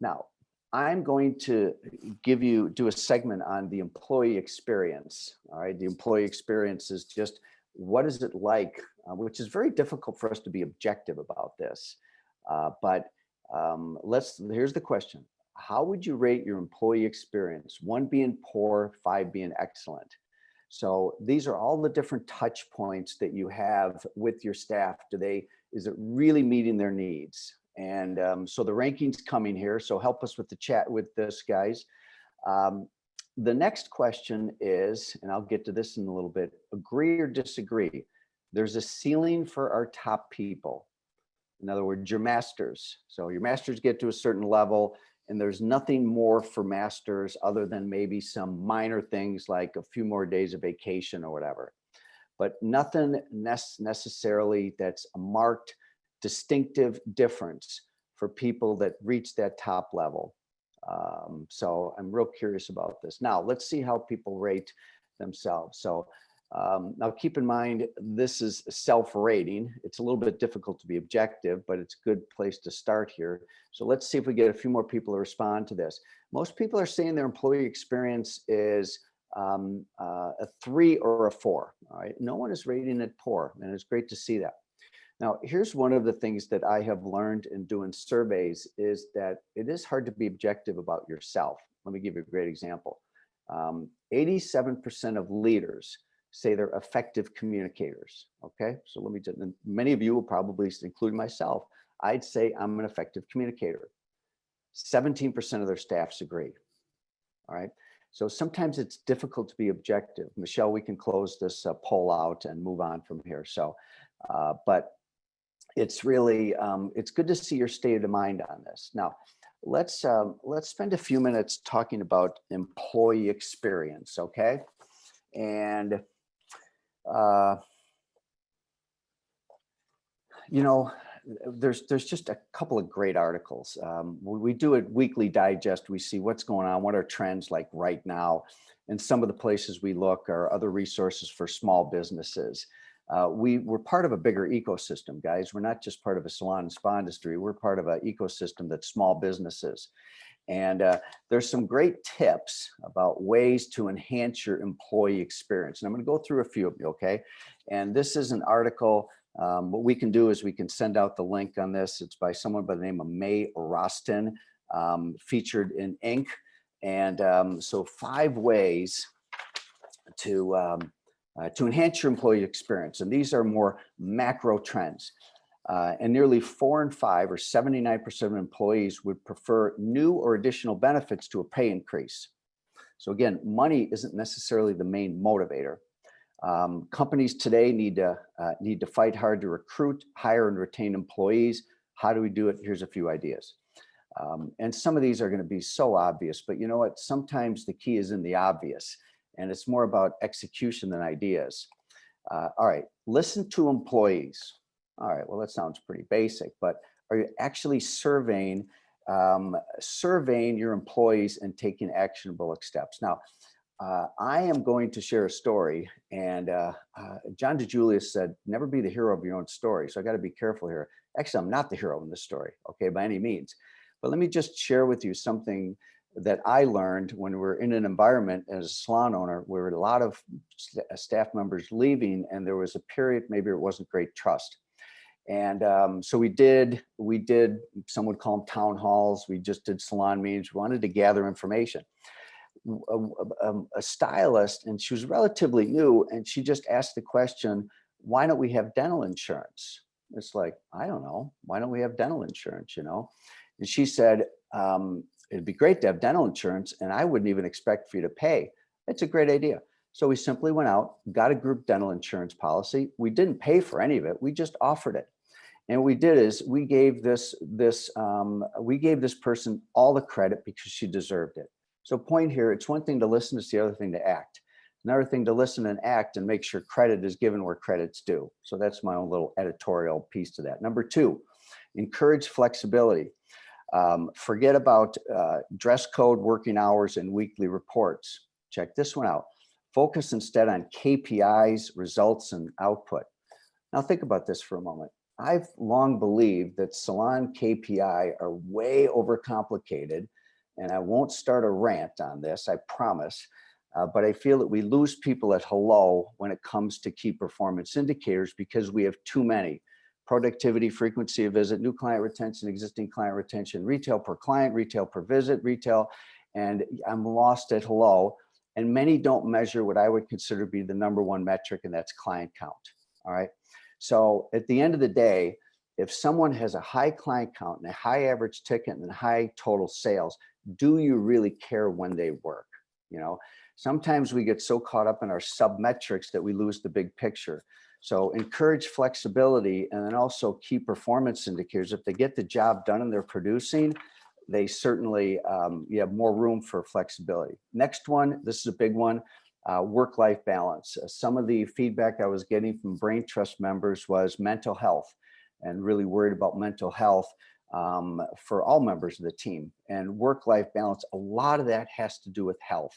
now I'm going to do a segment on the employee experience. All right, the employee experience is just what is it like, which is very difficult for us to be objective about this, but. Here's the question. How would you rate your employee experience? 1 being poor, 5 being excellent. So these are all the different touch points that you have with your staff. Is it really meeting their needs? And so the rankings coming here. So help us with the chat with this, guys. The next question is, and I'll get to this in a little bit, agree or disagree? There's a ceiling for our top people. In other words, your masters. So your masters get to a certain level, and there's nothing more for masters other than maybe some minor things like a few more days of vacation or whatever, but nothing necessarily that's a marked distinctive difference for people that reach that top level. So I'm real curious about this. Now let's see how people rate themselves. So now keep in mind, this is self-rating. It's a little bit difficult to be objective, but it's a good place to start here. So let's see if we get a few more people to respond to this. Most people are saying their employee experience is a 3 or a 4. All right, no one is rating it poor, and it's great to see that. Now, here's one of the things that I have learned in doing surveys is that it is hard to be objective about yourself. Let me give you a great example. 87% of leaders say they're effective communicators. Okay, so let me just, and many of you will probably, including myself, I'd say I'm an effective communicator. 17% of their staffs agree. All right, so sometimes it's difficult to be objective. Michelle, we can close this poll out and move on from here. So, but it's really, it's good to see your state of mind on this. Now, let's spend a few minutes talking about employee experience, okay? And you know, there's just a couple of great articles. We do a weekly digest. We see what's going on, what are trends like right now, and some of the places we look are other resources for small businesses. We're part of a bigger ecosystem, guys. We're not just part of a salon and spa industry. We're part of an ecosystem that's small businesses. And there's some great tips about ways to enhance your employee experience. And I'm going to go through a few of you, okay? And this is an article. What we can do is we can send out the link on this. It's by someone by the name of May Roston, featured in Inc. And so 5 ways to enhance your employee experience. And these are more macro trends. And nearly 4 in 5, or 79% of employees, would prefer new or additional benefits to a pay increase. So again, money isn't necessarily the main motivator. Companies today need to fight hard to recruit, hire, and retain employees. How do we do it? Here's a few ideas. And some of these are going to be so obvious, but you know what? Sometimes the key is in the obvious, and it's more about execution than ideas. All right, listen to employees. All right, well, that sounds pretty basic, but are you actually surveying your employees and taking actionable steps? Now, I am going to share a story, and John DeJulius said, never be the hero of your own story. So I got to be careful here. Actually, I'm not the hero in this story, okay, by any means. But let me just share with you something that I learned when we're in an environment as a salon owner where a lot of staff members leaving, and there was a period, maybe it wasn't great trust. And so we did, some would call them town halls. We just did salon meetings. We wanted to gather information. A stylist, and she was relatively new, and she just asked the question, why don't we have dental insurance? It's like, I don't know. Why don't we have dental insurance, you know? And she said, it'd be great to have dental insurance, and I wouldn't even expect for you to pay. It's a great idea. So we simply went out, got a group dental insurance policy. We didn't pay for any of it. We just offered it. And what we did is we gave this person all the credit because she deserved it. So point here, it's one thing to listen, it's the other thing to act. Another thing to listen and act and make sure credit is given where credit's due. So that's my own little editorial piece to that. Number two, encourage flexibility. Forget about dress code, working hours, and weekly reports. Check this one out. Focus instead on KPIs, results, and output. Now think about this for a moment. I've long believed that salon KPI are way overcomplicated, and I won't start a rant on this, I promise. But I feel that we lose people at hello when it comes to key performance indicators because we have too many. Productivity, frequency of visit, new client retention, existing client retention, retail per client, retail per visit, retail, and I'm lost at hello. And many don't measure what I would consider to be the number one metric, and that's client count. All right. So at the end of the day, if someone has a high client count and a high average ticket and high total sales, do you really care when they work? You know, sometimes we get so caught up in our sub metrics that we lose the big picture. So encourage flexibility, and then also key performance indicators. If they get the job done and they're producing, they certainly, you have more room for flexibility. Next one, this is a big one, work-life balance. Some of the feedback I was getting from Brain Trust members was mental health, and really worried about mental health for all members of the team. And work-life balance, a lot of that has to do with health.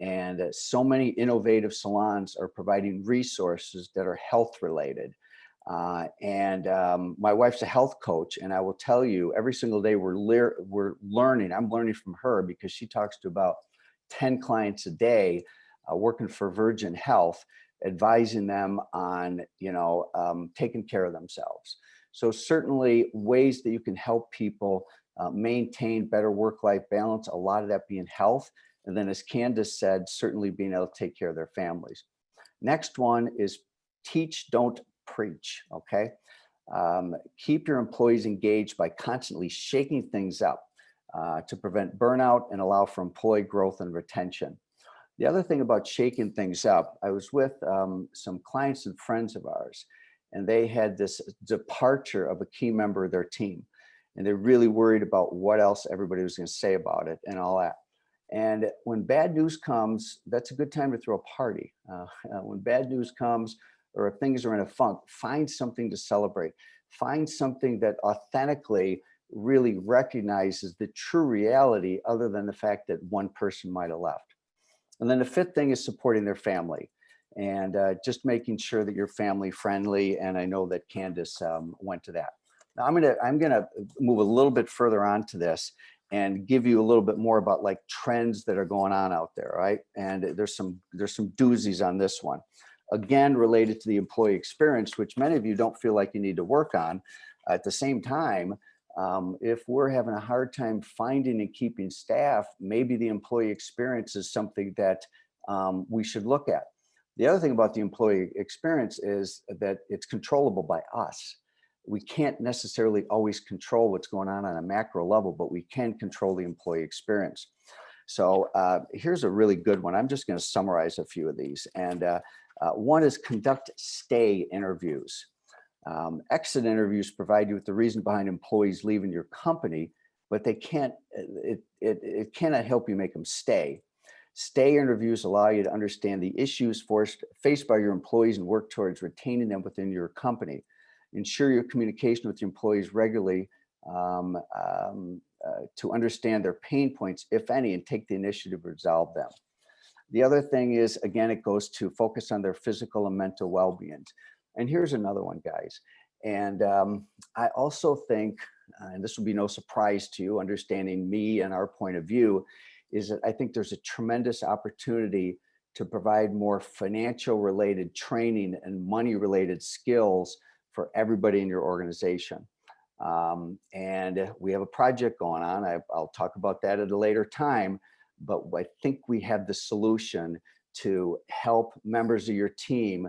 And so many innovative salons are providing resources that are health related. My wife's a health coach, and I will tell you, every single day we're learning. I'm learning from her because she talks to about 10 clients a day, working for Virgin Health, advising them on, taking care of themselves. So certainly ways that you can help people maintain better work-life balance, a lot of that being health. And then, as Candice said, certainly being able to take care of their families. Next one is teach, don't preach, okay? Keep your employees engaged by constantly shaking things up to prevent burnout and allow for employee growth and retention. The other thing about shaking things up, I was with some clients and friends of ours, and they had this departure of a key member of their team. And they're really worried about what else everybody was going to say about it and all that. And when bad news comes, that's a good time to throw a party. When bad news comes, or if things are in a funk, find something to celebrate. Find something that authentically really recognizes the true reality, other than the fact that one person might have left. And then the fifth thing is supporting their family, and just making sure that you're family friendly. And I know that Candice went to that. Now I'm gonna move a little bit further on to this and give you a little bit more about like trends that are going on out there, right? And there's some doozies on this one. Again, related to the employee experience, which many of you don't feel like you need to work on. At the same time, if we're having a hard time finding and keeping staff, maybe the employee experience is something that we should look at. The other thing about the employee experience is that it's controllable by us. We can't necessarily always control what's going on a macro level, but we can control the employee experience. So here's a really good one. I'm just going to summarize a few of these. And one is conduct stay interviews. Exit interviews provide you with the reason behind employees leaving your company, but they can't. It cannot help you make them stay. Stay interviews allow you to understand the issues faced by your employees and work towards retaining them within your company. Ensure your communication with your employees regularly to understand their pain points, if any, and take the initiative to resolve them. The other thing is, again, it goes to focus on their physical and mental well-being. And here's another one, guys. And I also think, and this will be no surprise to you, understanding me and our point of view, is that I think there's a tremendous opportunity to provide more financial related training and money related skills for everybody in your organization. And we have a project going on. I'll talk about that at a later time, but I think we have the solution to help members of your team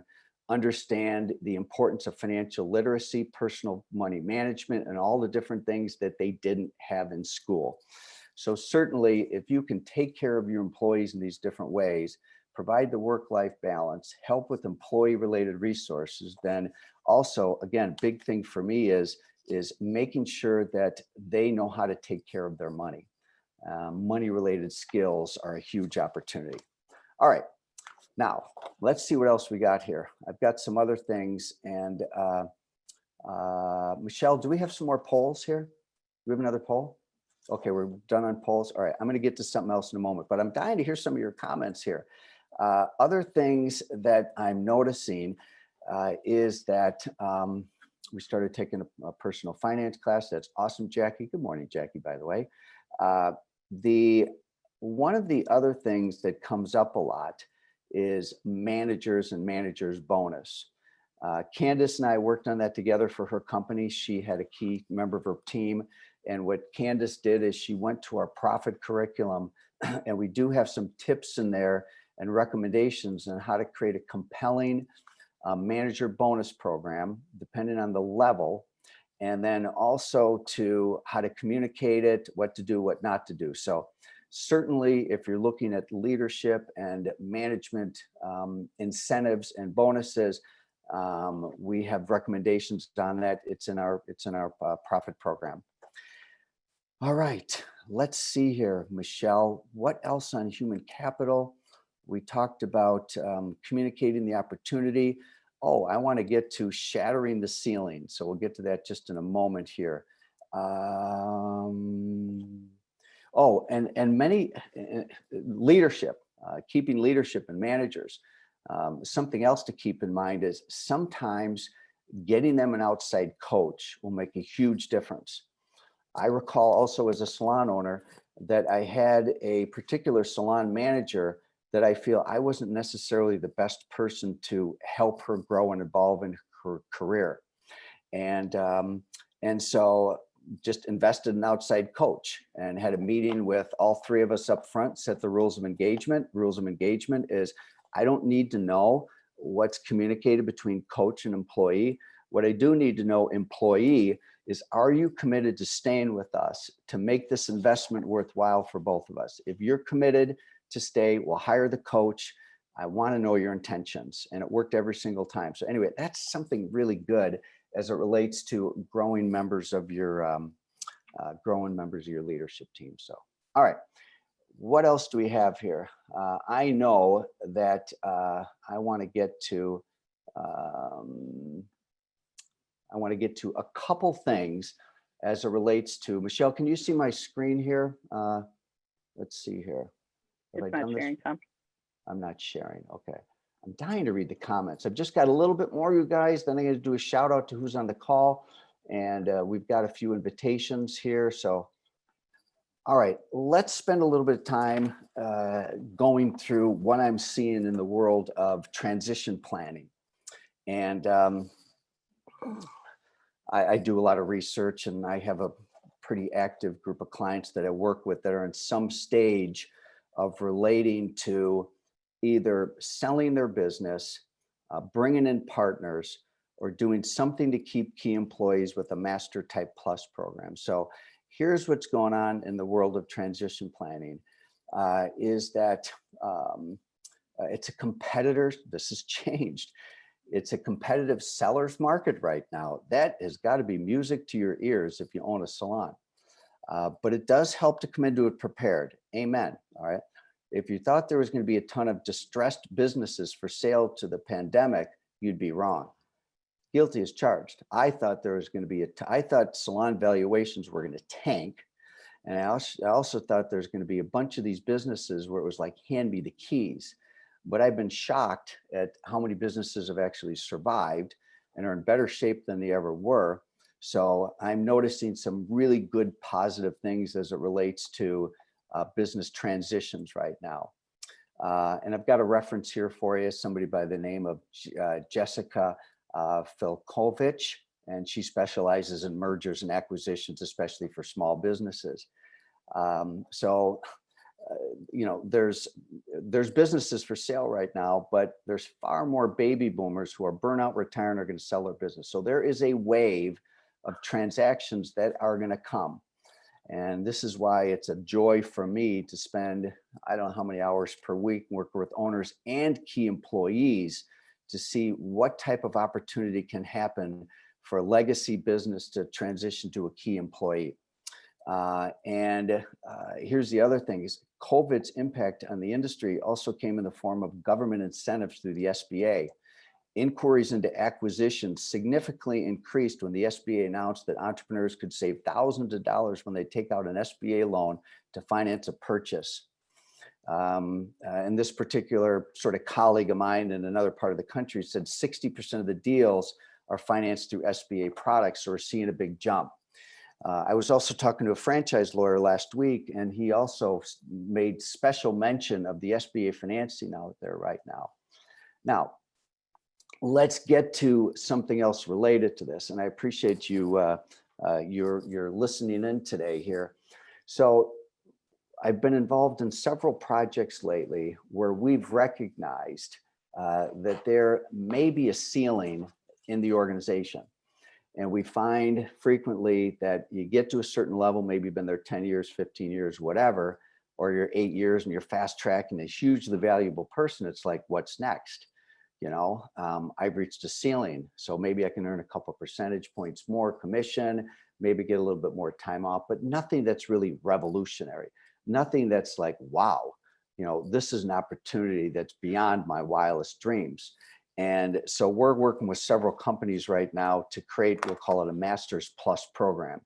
understand the importance of financial literacy, personal money management, and all the different things that they didn't have in school. So certainly, if you can take care of your employees in these different ways, provide the work-life balance, help with employee-related resources, then also, again, big thing for me is making sure that they know how to take care of their money. Money-related skills are a huge opportunity. All right, now let's see what else we got here. I've got some other things, and Michelle, do we have some more polls here? Do we have another poll? Okay, we're done on polls. All right, I'm going to get to something else in a moment, but I'm dying to hear some of your comments here. Other things that I'm noticing is that we started taking a personal finance class. That's awesome, Jackie. Good morning, Jackie, by the way. One of the other things that comes up a lot is managers and managers bonus. Candice and I worked on that together for her company. She had a key member of her team. And what Candice did is she went to our profit curriculum, and we do have some tips in there and recommendations on how to create a compelling manager bonus program, depending on the level, and then also to how to communicate it, what to do, what not to do. So certainly, if you're looking at leadership and management incentives and bonuses, we have recommendations on that. It's in our profit program. All right, let's see here, Michelle. What else on human capital? We talked about communicating the opportunity. Oh, I want to get to shattering the ceiling. So we'll get to that just in a moment here. Oh, and many leadership, keeping leadership and managers. Something else to keep in mind is sometimes getting them an outside coach will make a huge difference. I recall also as a salon owner that I had a particular salon manager that I feel I wasn't necessarily the best person to help her grow and evolve in her career. And so just invested in an outside coach and had a meeting with all three of us up front, set the rules of engagement. Rules of engagement is I don't need to know what's communicated between coach and employee. What I do need to know, employee, is are you committed to staying with us to make this investment worthwhile for both of us? If you're committed to stay, we'll hire the coach. I want to know your intentions. And it worked every single time. So anyway, that's something really good as it relates to growing members of your leadership team. So, all right, what else do we have here? I know that I want to get to a couple things as it relates to, Michelle, can you see my screen here? Let's see here. It's not sharing, Tom. I'm not sharing. Okay. I'm dying to read the comments. I've just got a little bit more, you guys. Then I'm going to do a shout out to who's on the call. And we've got a few invitations here. So, all right, let's spend a little bit of time going through what I'm seeing in the world of transition planning. And I do a lot of research, and I have a pretty active group of clients that I work with that are in some stage of relating to either selling their business, bringing in partners, or doing something to keep key employees with a Master Type Plus program. So here's what's going on in the world of transition planning, is that it's a competitor. This has changed. It's a competitive seller's market right now. That has got to be music to your ears if you own a salon. But it does help to come into it prepared. Amen. All right. If you thought there was going to be a ton of distressed businesses for sale to the pandemic, you'd be wrong. Guilty as charged. I thought there was going to be I thought salon valuations were going to tank. And I also thought there's going to be a bunch of these businesses where it was like, hand me the keys. But I've been shocked at how many businesses have actually survived and are in better shape than they ever were. So I'm noticing some really good positive things as it relates to business transitions right now. And I've got a reference here for you, somebody by the name of Jessica Filkovich, and she specializes in mergers and acquisitions, especially for small businesses. You know, there's businesses for sale right now, but there's far more baby boomers who are burnout, retiring, are going to sell their business. So there is a wave of transactions that are going to come. And this is why it's a joy for me to spend, I don't know how many hours per week working with owners and key employees to see what type of opportunity can happen for a legacy business to transition to a key employee. Here's the other thing is COVID's impact on the industry also came in the form of government incentives through the SBA. Inquiries into acquisitions significantly increased when the SBA announced that entrepreneurs could save thousands of dollars when they take out an SBA loan to finance a purchase. And this particular sort of colleague of mine in another part of the country said 60% of the deals are financed through SBA products, so we're seeing a big jump. I was also talking to a franchise lawyer last week, and he also made special mention of the SBA financing out there right now. Now, let's get to something else related to this, and I appreciate you you're listening in today here. So I've been involved in several projects lately where we've recognized that there may be a ceiling in the organization. And we find frequently that you get to a certain level, maybe you've been there 10 years, 15 years, whatever, or you're 8 years and you're fast tracking a hugely valuable person. It's like, what's next? You know, I've reached a ceiling, so maybe I can earn a couple percentage points more commission, maybe get a little bit more time off, but nothing that's really revolutionary. Nothing that's like, wow, you know, this is an opportunity that's beyond my wildest dreams. And so we're working with several companies right now to create, we'll call it a Masters Plus program.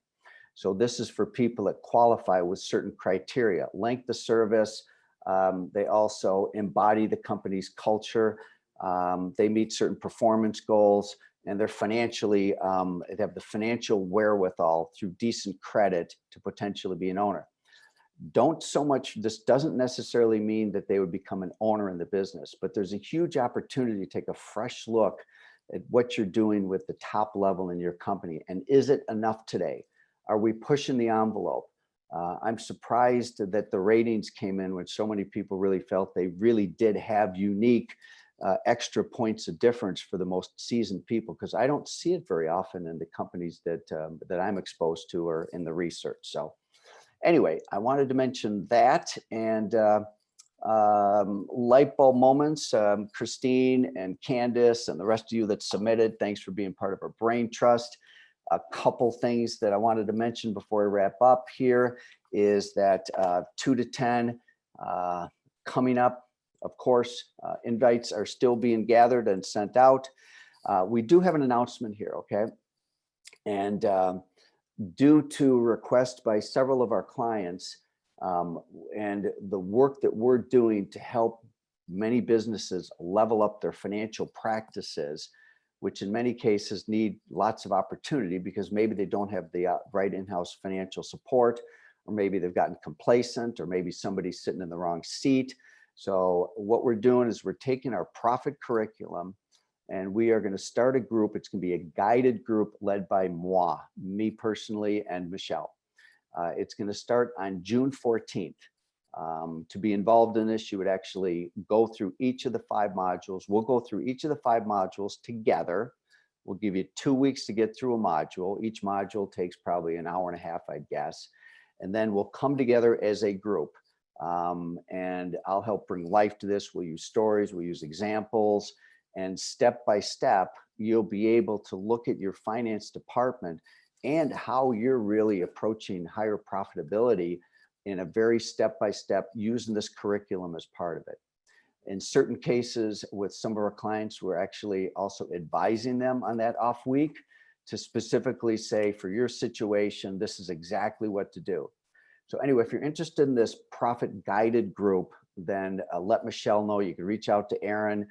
So this is for people that qualify with certain criteria, length of service. They also embody the company's culture. They meet certain performance goals, and they're financially, they have the financial wherewithal through decent credit to potentially be an owner. This doesn't necessarily mean that they would become an owner in the business, but there's a huge opportunity to take a fresh look at what you're doing with the top level in your company. And is it enough today? Are we pushing the envelope? I'm surprised that the ratings came in when so many people really felt they really did have unique extra points of difference for the most seasoned people, because I don't see it very often in the companies that I'm exposed to or in the research. So anyway, I wanted to mention that. And light bulb moments, Christine and Candice and the rest of you that submitted, thanks for being part of our brain trust. A couple things that I wanted to mention before I wrap up here is that 2 to 10 coming up. Of course, invites are still being gathered and sent out. We do have an announcement here, okay? And due to request by several of our clients and the work that we're doing to help many businesses level up their financial practices, which in many cases need lots of opportunity because maybe they don't have the right in-house financial support, or maybe they've gotten complacent, or maybe somebody's sitting in the wrong seat. So what we're doing is we're taking our profit curriculum and we are going to start a group. It's going to be a guided group led by me personally, and Michelle. It's going to start on June 14th. To be involved in this, you would actually go through each of the 5 modules. We'll go through each of the 5 modules together. We'll give you 2 weeks to get through a module. Each module takes probably an hour and a half, I'd guess. And then we'll come together as a group. And I'll help bring life to this. We'll use stories, we'll use examples, and step by step, you'll be able to look at your finance department and how you're really approaching higher profitability in a very step-by-step, using this curriculum as part of it. In certain cases with some of our clients, we're actually also advising them on that off week to specifically say, for your situation, this is exactly what to do. So anyway, if you're interested in this profit guided group, then let Michelle know. You can reach out to Aaron.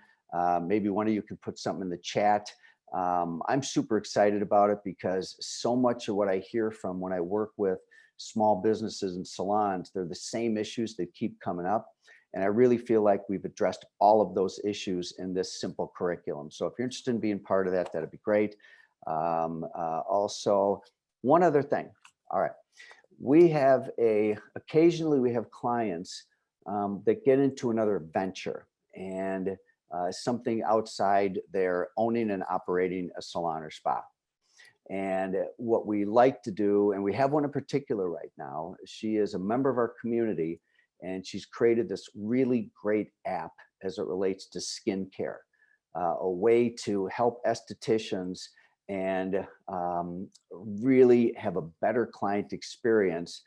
Maybe one of you can put something in the chat. I'm super excited about it because so much of what I hear from when I work with small businesses and salons, they're the same issues that keep coming up. And I really feel like we've addressed all of those issues in this simple curriculum. So if you're interested in being part of that, that'd be great. Also, one other thing. All right. Occasionally we have clients that get into another venture and something outside their owning and operating a salon or spa. And what we like to do, and we have one in particular right now, she is a member of our community, and she's created this really great app as it relates to skincare, a way to help estheticians and really have a better client experience.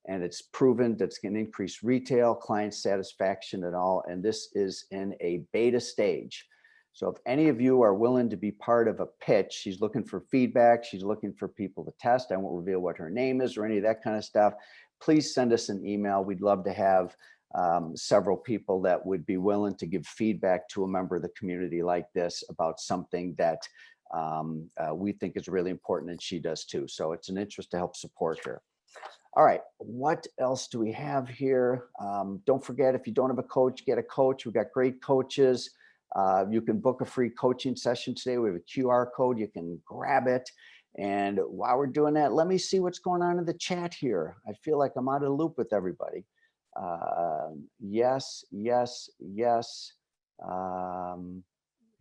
And it's proven that's going to increase retail, client satisfaction and all. And this is in a beta stage. So if any of you are willing to be part of a pitch, she's looking for feedback. She's looking for people to test. I won't reveal what her name is or any of that kind of stuff. Please send us an email. We'd love to have several people that would be willing to give feedback to a member of the community like this about something that we think is really important, and she does too. So it's an interest to help support her. All right, what else do we have here? Don't forget, if you don't have a coach, get a coach. We've got great coaches. You can book a free coaching session today. We have a QR code. You can grab it. And while we're doing that, let me see what's going on in the chat here. I feel like I'm out of the loop with everybody. Yes.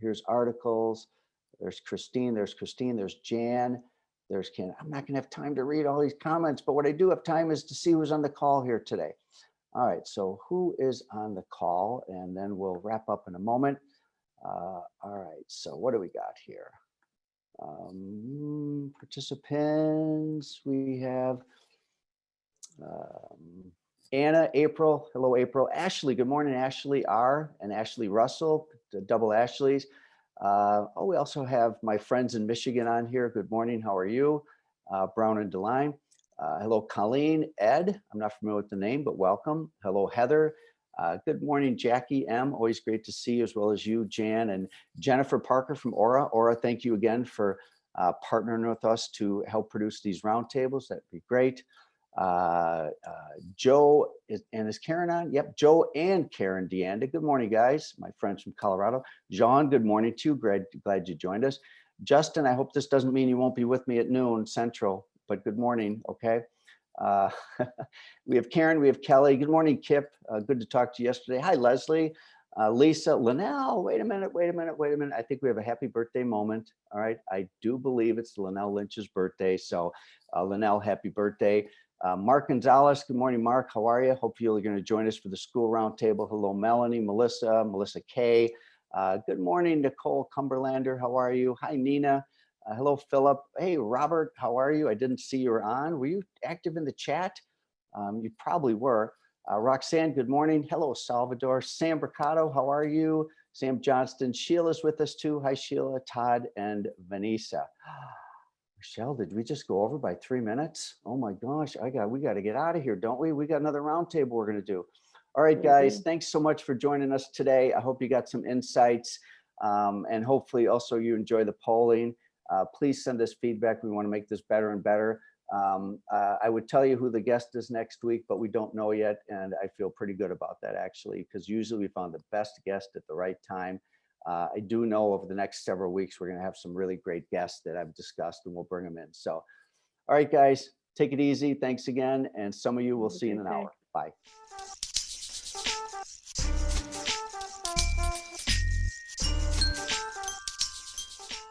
Here's articles. There's Christine, there's Jan, there's Ken. I'm not gonna have time to read all these comments, but what I do have time is to see who's on the call here today. All right, so who is on the call? And then we'll wrap up in a moment. All right, so what do we got here? Participants, we have Anna, April, hello April, Ashley, good morning Ashley R, and Ashley Russell, the double Ashleys. Oh, we also have my friends in Michigan on here. Good morning, how are you? Brown and DeLine. Hello Colleen, Ed, I'm not familiar with the name, but welcome. Hello Heather. Good morning, Jackie M. Always great to see you, as well as you, Jan, and Jennifer Parker from Aura. Aura, thank you again for partnering with us to help produce these roundtables. That'd be great. Joe, is Karen on? Yep, Joe and Karen DeAnda. Good morning, guys. My friends from Colorado. John, good morning to you. Glad you joined us. Justin, I hope this doesn't mean you won't be with me at noon Central, but good morning, okay? We have Karen, we have Kelly. Good morning, Kip. Good to talk to you yesterday. Hi, Leslie. Lisa, Linnell, wait a minute. I think we have a happy birthday moment. All right, I do believe it's Linnell Lynch's birthday. So Linnell, happy birthday. Mark Gonzalez, good morning, Mark. How are you? Hope you're going to join us for the school roundtable. Hello, Melanie, Melissa K. Good morning, Nicole Cumberlander. How are you? Hi, Nina. Hello, Philip. Hey, Robert, how are you? I didn't see you were on. Were you active in the chat? You probably were. Roxanne, good morning. Hello, Salvador. Sam Bricado, how are you? Sam Johnston. Sheila's with us too. Hi, Sheila, Todd, and Vanessa. Michelle, did we just go over by 3 minutes? Oh my gosh, we got to get out of here, don't we? We got another roundtable we're going to do. All right, guys, thanks so much for joining us today. I hope you got some insights, and hopefully also you enjoy the polling. Please send us feedback. We want to make this better and better. I would tell you who the guest is next week, but we don't know yet. And I feel pretty good about that, actually, because usually we found the best guest at the right time. I do know over the next several weeks, we're going to have some really great guests that I've discussed, and we'll bring them in. So, all right, guys, take it easy. Thanks again. And some of you will see in an hour. Bye.